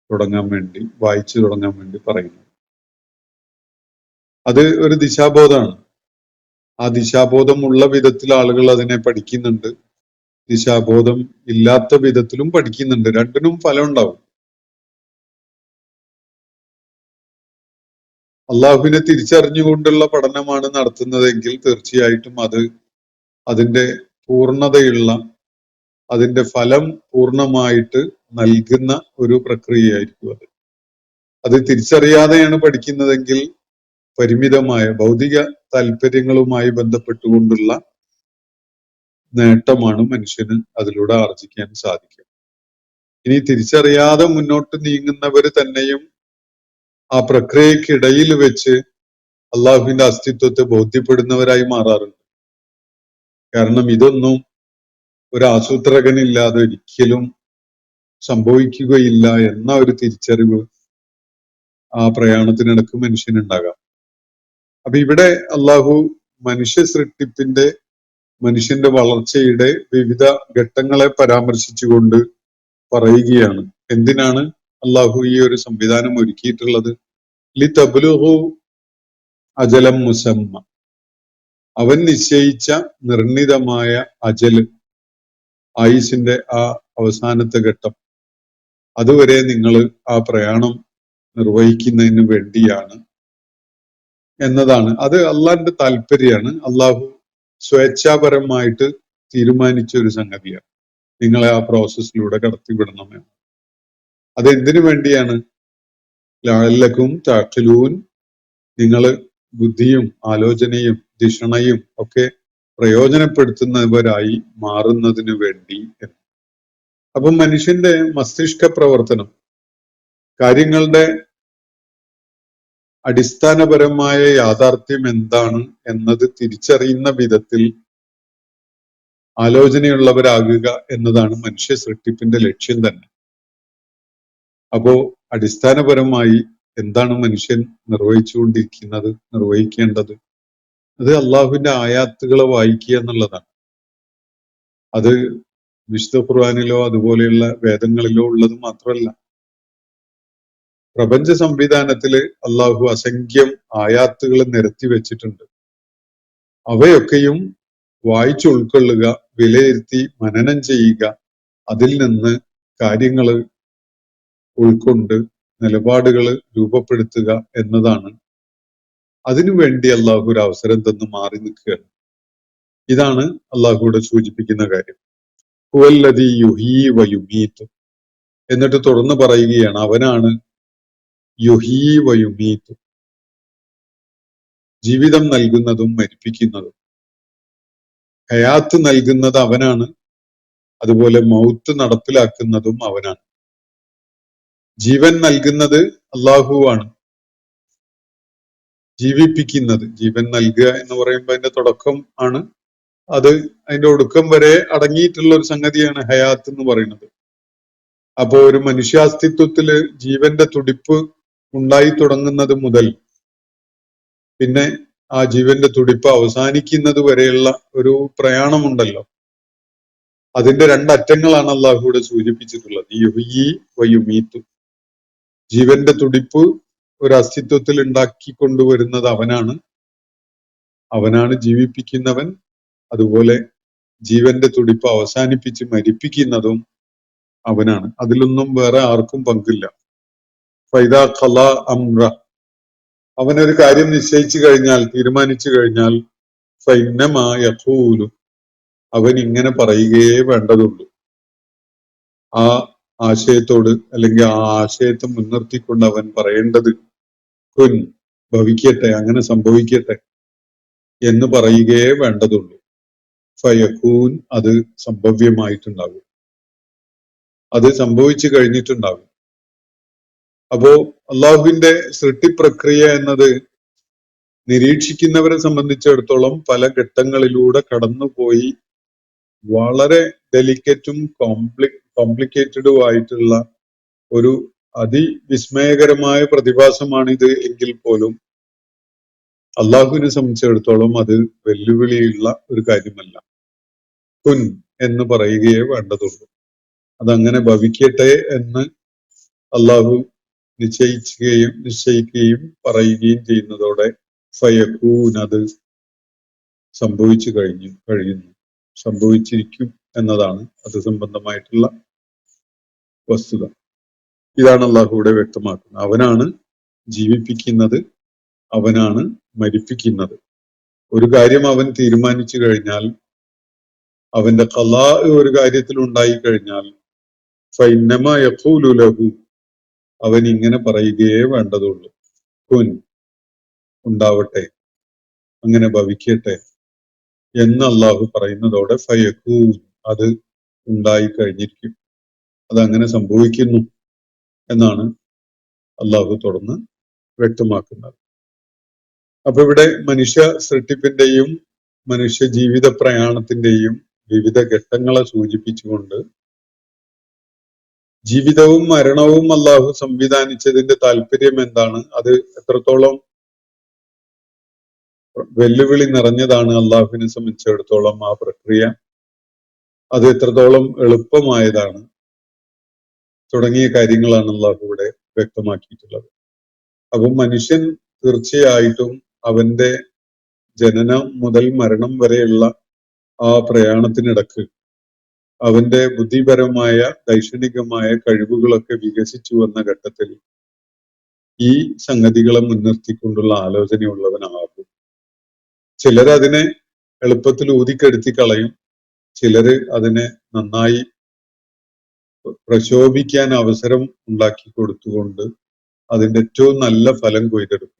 S4: തുടങ്ങാൻ വേണ്ടി, വായിച്ചു തുടങ്ങാൻ വേണ്ടി പറയുന്നു. അത് ഒരു ദിശാബോധമാണ്. ആ ദിശാബോധം ഉള്ള വിധത്തിൽ ആളുകൾ അതിനെ പഠിക്കുന്നുണ്ട്, ദിശാബോധം ഇല്ലാത്ത വിധത്തിലും പഠിക്കുന്നുണ്ട്. രണ്ടിനും ഫലം ഉണ്ടാവും. അള്ളാഹുവിനെ തിരിച്ചറിഞ്ഞുകൊണ്ടുള്ള പഠനമാണ് നടത്തുന്നതെങ്കിൽ തീർച്ചയായിട്ടും അത് അതിന്റെ പൂർണ്ണതയുള്ള, അതിന്റെ ഫലം പൂർണ്ണമായിട്ട് നൽകുന്ന ഒരു പ്രക്രിയയായിരിക്കും അത്. അത് തിരിച്ചറിയാതെയാണ് പഠിക്കുന്നതെങ്കിൽ പരിമിതമായ ഭൗതിക താല്പര്യങ്ങളുമായി ബന്ധപ്പെട്ടുകൊണ്ടുള്ള നേട്ടമാണ് മനുഷ്യന് അതിലൂടെ ആർജിക്കാൻ സാധിക്കും. ഇനി തിരിച്ചറിയാതെ മുന്നോട്ട് നീങ്ങുന്നവര് തന്നെയും ആ പ്രക്രിയക്കിടയിൽ വെച്ച് അള്ളാഹുവിന്റെ അസ്തിത്വത്തെ ബോധ്യപ്പെടുന്നവരായി മാറാറുണ്ട്. കാരണം ഇതൊന്നും ഒരു ആസൂത്രകനില്ലാതെ ഒരിക്കലും സംഭവിക്കുകയില്ല എന്ന ഒരു തിരിച്ചറിവ് ആ പ്രയാണത്തിനിടക്ക് മനുഷ്യനുണ്ടാകാം. അപ്പൊ ഇവിടെ അള്ളാഹു മനുഷ്യ സൃഷ്ടിപ്പിന്റെ, മനുഷ്യന്റെ വളർച്ചയുടെ വിവിധ ഘട്ടങ്ങളെ പരാമർശിച്ചുകൊണ്ട് പറയുകയാണ്. എന്തിനാണ് അള്ളാഹു ഈ ഒരു സംവിധാനം ഒരുക്കിയിട്ടുള്ളത്? ലിതബ്ലുഗു അജലം മുസമ്മ, അവൻ നിശ്ചയിച്ച നിർണിതമായ അജല്, ആയുസിന്റെ ആ അവസാനത്തെ ഘട്ടം, അതുവരെ നിങ്ങൾ ആ പ്രയാണം നിർവഹിക്കുന്നതിന് വേണ്ടിയാണ് എന്നതാണ്. അത് അള്ളാഹിന്റെ താല്പര്യമാണ്. അള്ളാഹു സ്വേച്ഛാപരമായിട്ട് തീരുമാനിച്ച ഒരു സംഗതിയാണ് നിങ്ങളെ ആ പ്രോസസ്സിലൂടെ കടത്തിവിടണമെന്ന്. അതെന്തിനു വേണ്ടിയാണ്? ലഅല്ലക്കും തഅഖിലൂൻ, നിങ്ങൾ ബുദ്ധിയും ആലോചനയും ധിഷണയും ഒക്കെ പ്രയോജനപ്പെടുത്തുന്നവരായി മാറുന്നതിന് വേണ്ടി. അപ്പം മനുഷ്യന്റെ മസ്തിഷ്ക പ്രവർത്തനം, കാര്യങ്ങളുടെ അടിസ്ഥാനപരമായ യാഥാർത്ഥ്യം എന്താണ് എന്നത് തിരിച്ചറിയുന്ന വിധത്തിൽ ആലോചനയുള്ളവരാകുക എന്നതാണ് മനുഷ്യ സൃഷ്ടിപ്പിന്റെ ലക്ഷ്യം തന്നെ. അപ്പോ അടിസ്ഥാനപരമായി എന്താണ് മനുഷ്യൻ നിർവഹിച്ചുകൊണ്ടിരിക്കുന്നത്, നിർവഹിക്കേണ്ടത്? അത് അള്ളാഹുവിന്റെ ആയാത്തുകളെ വായിക്കുക എന്നുള്ളതാണ്. അത് വിശുദ്ധ ഖുർആനിലോ അതുപോലെയുള്ള വേദങ്ങളിലോ ഉള്ളത് മാത്രമല്ല. പ്രപഞ്ച സംവിധാനത്തില് അള്ളാഹു അസംഖ്യം ആയാത്തുകൾ നിരത്തി വെച്ചിട്ടുണ്ട്. അവയൊക്കെയും വായിച്ചു ഉൾക്കൊള്ളുക, വിലയിരുത്തി മനനം ചെയ്യുക, അതിൽ നിന്ന് കാര്യങ്ങൾ ഉൾക്കൊണ്ട് നിലപാടുകൾ രൂപപ്പെടുത്തുക എന്നതാണ്. അതിനുവേണ്ടി അള്ളാഹു ഒരു അവസരം തന്ന് മാറി നിൽക്കുകയാണ്. ഇതാണ് അള്ളാഹുവിടെ സൂചിപ്പിക്കുന്ന കാര്യം. ഹുവല്ലദീ യുഹീ വയുമീത്ത്, എന്നിട്ട് തുടർന്ന് പറയുകയാണ്, അവനാണ് യുഹീ വയുമീത്ത്, ജീവിതം നൽകുന്നതും മരിപ്പിക്കുന്നതും. ഹയാത്ത് നൽകുന്നത് അവനാണ്, അതുപോലെ മൗത്ത് നടപ്പിലാക്കുന്നതും അവനാണ്. ജീവൻ നൽകുന്നത് അള്ളാഹുവാണ്, ജീവിപ്പിക്കുന്നത്. ജീവൻ നൽകുക എന്ന് പറയുമ്പോൾ അതിന്റെ തുടക്കം ആണ്, അത് അതിന്റെ ഒടുക്കം വരെ അടങ്ങിയിട്ടുള്ള ഒരു സംഗതിയാണ് ഹയാത്ത് എന്ന് പറയുന്നത്. അപ്പോ ഒരു മനുഷ്യാസ്തിത്വത്തില് ജീവന്റെ തുടിപ്പ് ഉണ്ടായി തുടങ്ങുന്നത് മുതൽ പിന്നെ ആ ജീവന്റെ തുടിപ്പ് അവസാനിക്കുന്നത് വരെയുള്ള ഒരു പ്രയാണമുണ്ടല്ലോ, അതിന്റെ രണ്ടറ്റങ്ങളാണ് അള്ളാഹു ഇവിടെ സൂചിപ്പിച്ചിട്ടുള്ളത്. യുഹ്യി വയുമീത്തു. ജീവന്റെ തുടിപ്പ് ഒരു അസ്തിത്വത്തിൽ ഉണ്ടാക്കി കൊണ്ടുവരുന്നത് അവനാണ് ജീവിപ്പിക്കുന്നവൻ. അതുപോലെ ജീവന്റെ തുടിപ്പ് അവസാനിപ്പിച്ച് മരിപ്പിക്കുന്നതും അവനാണ്. അതിലൊന്നും വേറെ ആർക്കും പങ്കില്ല. ഫൈദാ ഖളാ അംറ, അവനൊരു കാര്യം നിശ്ചയിച്ചു കഴിഞ്ഞാൽ, തീരുമാനിച്ചു കഴിഞ്ഞാൽ, ഫൈന്നമാ യഖൂലു, അവൻ ഇങ്ങനെ പറയുകയേ വേണ്ടതുള്ളൂ. ആ ആശയത്തോട് അല്ലെങ്കിൽ ആ ആശയത്തെ മുൻനിർത്തിക്കൊണ്ട് അവൻ പറയേണ്ടത് കുൻ, ഭവിക്കട്ടെ, അങ്ങനെ സംഭവിക്കട്ടെ എന്ന് പറയുകയേ വേണ്ടതുള്ളൂ. ഫയഖൂൻ, അത് സംഭവ്യമായിട്ടുണ്ടാകും, അത് സംഭവിച്ചു കഴിഞ്ഞിട്ടുണ്ടാകും. അപ്പോ അള്ളാഹുവിന്റെ സൃഷ്ടിപ്രക്രിയ എന്നത് നിരീക്ഷിക്കുന്നവരെ സംബന്ധിച്ചിടത്തോളം പല ഘട്ടങ്ങളിലൂടെ കടന്നുപോയി വളരെ ഡെലിക്കറ്റും കോംപ്ലിക്കേറ്റഡും ആയിട്ടുള്ള ഒരു അതിവിസ്മയകരമായ പ്രതിഭാസമാണിത് എങ്കിൽ പോലും അള്ളാഹുവിനെ സംബന്ധിച്ചിടത്തോളം അത് വെല്ലുവിളിയുള്ള ഒരു കാര്യമല്ല. കുൻ എന്ന് പറയുകയേ വേണ്ടതുള്ളൂ. അതങ്ങനെ ഭവിക്കട്ടെ എന്ന് അള്ളാഹു നിശ്ചയിക്കുകയും പറയുകയും ചെയ്യുന്നതോടെ ഫയഖൂൻ, അത് കഴിയുന്നു, സംഭവിച്ചിരിക്കും എന്നതാണ് അത് സംബന്ധമായിട്ടുള്ള വസ്തുത. ഇതാണ് അള്ളാഹു ഇവിടെ വ്യക്തമാക്കുന്നത്. അവനാണ് ജീവിപ്പിക്കുന്നത്, അവനാണ് മരിപ്പിക്കുന്നത്. ഒരു കാര്യം അവൻ തീരുമാനിച്ചു കഴിഞ്ഞാൽ, അവന്റെ ഖളാ ഒരു കാര്യത്തിൽ ഉണ്ടായി കഴിഞ്ഞാൽ, ഫൈന്നമാ യഖൂലു ലഹു, അവൻ ഇങ്ങനെ പറയുകയേ വേണ്ടതുള്ളൂ. കുൻ, ഉണ്ടാവട്ടെ, അങ്ങനെ ഭവിക്കട്ടെ എന്ന് അള്ളാഹു പറയുന്നതോടെ ഫയഖൂൻ, അത് ഉണ്ടായി കഴിഞ്ഞിരിക്കും, അതങ്ങനെ സംഭവിക്കുന്നു എന്നാണ് അള്ളാഹു തുടർന്ന് വ്യക്തമാക്കുന്നത്. അപ്പൊ ഇവിടെ മനുഷ്യ സൃഷ്ടിപ്പിന്റെയും മനുഷ്യ ജീവിത പ്രയാണത്തിന്റെയും വിവിധ ഘട്ടങ്ങളെ സൂചിപ്പിച്ചുകൊണ്ട് ജീവിതവും മരണവും അള്ളാഹു സംവിധാനിച്ചതിന്റെ താല്പര്യം എന്താണ്, അത് എത്രത്തോളം വെല്ലുവിളി നിറഞ്ഞതാണ് അള്ളാഹുവിനെ സംബന്ധിച്ചിടത്തോളം ആ പ്രക്രിയ, അത് എത്രത്തോളം എളുപ്പമായതാണ് തുടങ്ങിയ കാര്യങ്ങളാണ് അള്ളാഹു ഇവിടെ വ്യക്തമാക്കിയിട്ടുള്ളത്. അപ്പം മനുഷ്യൻ തീർച്ചയായിട്ടും അവന്റെ ജനനം മുതൽ മരണം വരെയുള്ള ആ പ്രയാണത്തിനിടക്ക് അവന്റെ ബുദ്ധിപരമായ ദൈക്ഷണികമായ കഴിവുകളൊക്കെ വികസിച്ചു വന്ന ഘട്ടത്തിൽ ഈ സംഗതികളെ മുൻനിർത്തിക്കൊണ്ടുള്ള ആലോചനയുള്ളവനാകും. ചിലരതിനെ എളുപ്പത്തിൽ ഊതിക്കെടുത്തി കളയും, ചിലര് അതിനെ നന്നായി പ്രശോഭിക്കാൻ അവസരം ഉണ്ടാക്കി കൊടുത്തുകൊണ്ട് അതിന്റെ ഏറ്റവും നല്ല ഫലം കൊയ്തെടുക്കും.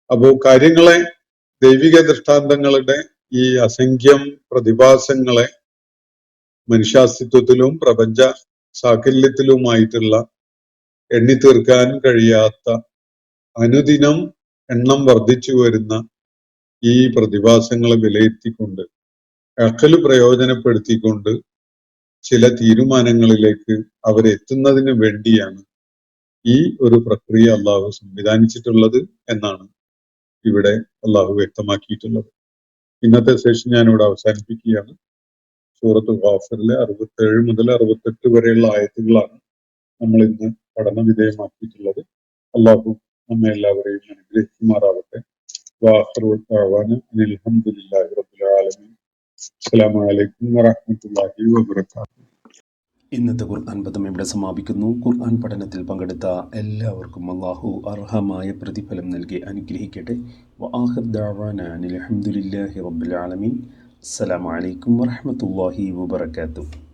S4: അപ്പോ കാര്യങ്ങളെ, ദൈവിക ദൃഷ്ടാന്തങ്ങളുടെ ഈ അസംഖ്യം പ്രതിഭാസങ്ങളെ മനുഷ്യാസ്തിത്വത്തിലും പ്രപഞ്ച സാകല്യത്തിലുമായിട്ടുള്ള എണ്ണിത്തീർക്കാൻ കഴിയാത്ത, അനുദിനം എണ്ണം വർദ്ധിച്ചു വരുന്ന ഈ പ്രതിഭാസങ്ങളെ വിലയിരുത്തിക്കൊണ്ട് അഖല് പ്രയോജനപ്പെടുത്തിക്കൊണ്ട് ചില തീരുമാനങ്ങളിലേക്ക് അവരെത്തുന്നതിന് വേണ്ടിയാണ് ഈ ഒരു പ്രക്രിയ അള്ളാഹു സംവിധാനിച്ചിട്ടുള്ളത് എന്നാണ് ഇവിടെ അള്ളാഹു വ്യക്തമാക്കിയിട്ടുള്ളത്. ഇന്നത്തെ സെഷൻ ഞാനിവിടെ അവസാനിപ്പിക്കുകയാണ്. സൂറത്ത് ഗാഫിറിലെ 67 മുതൽ 68 വരെയുള്ള ആയത്തുകളാണ് നമ്മൾ ഇന്ന് പഠന വിധേയമാക്കിയിട്ടുള്ളത്. അള്ളാഹു നമ്മെ എല്ലാവരെയും അനുഗ്രഹിക്കുമാറാവട്ടെ. വാഖിറു ദഅ്വാന അൽഹംദുലില്ലാഹി റബ്ബിൽ ആലമീൻ. അസ്സലാമു അലൈക്കും വറഹ്മത്തുള്ളാഹി വബറകാതുഹു.
S3: ഇന്നത്തെ ഖുർആൻ പദം ഇവിടെ സമാപിക്കുന്നു. ഖുർആൻ പഠനത്തിൽ പങ്കെടുത്ത എല്ലാവർക്കും അല്ലാഹു അർഹമായ പ്രതിഫലം നൽകി അനുഗ്രഹിക്കട്ടെ. വആഖിറു ദഅ്വാന അൽഹംദുലില്ലാഹി റബ്ബിൽ ആലമീൻ. അസ്സലാമു അലൈക്കും വറഹ്മത്തുള്ളാഹി വബറകാതുഹു.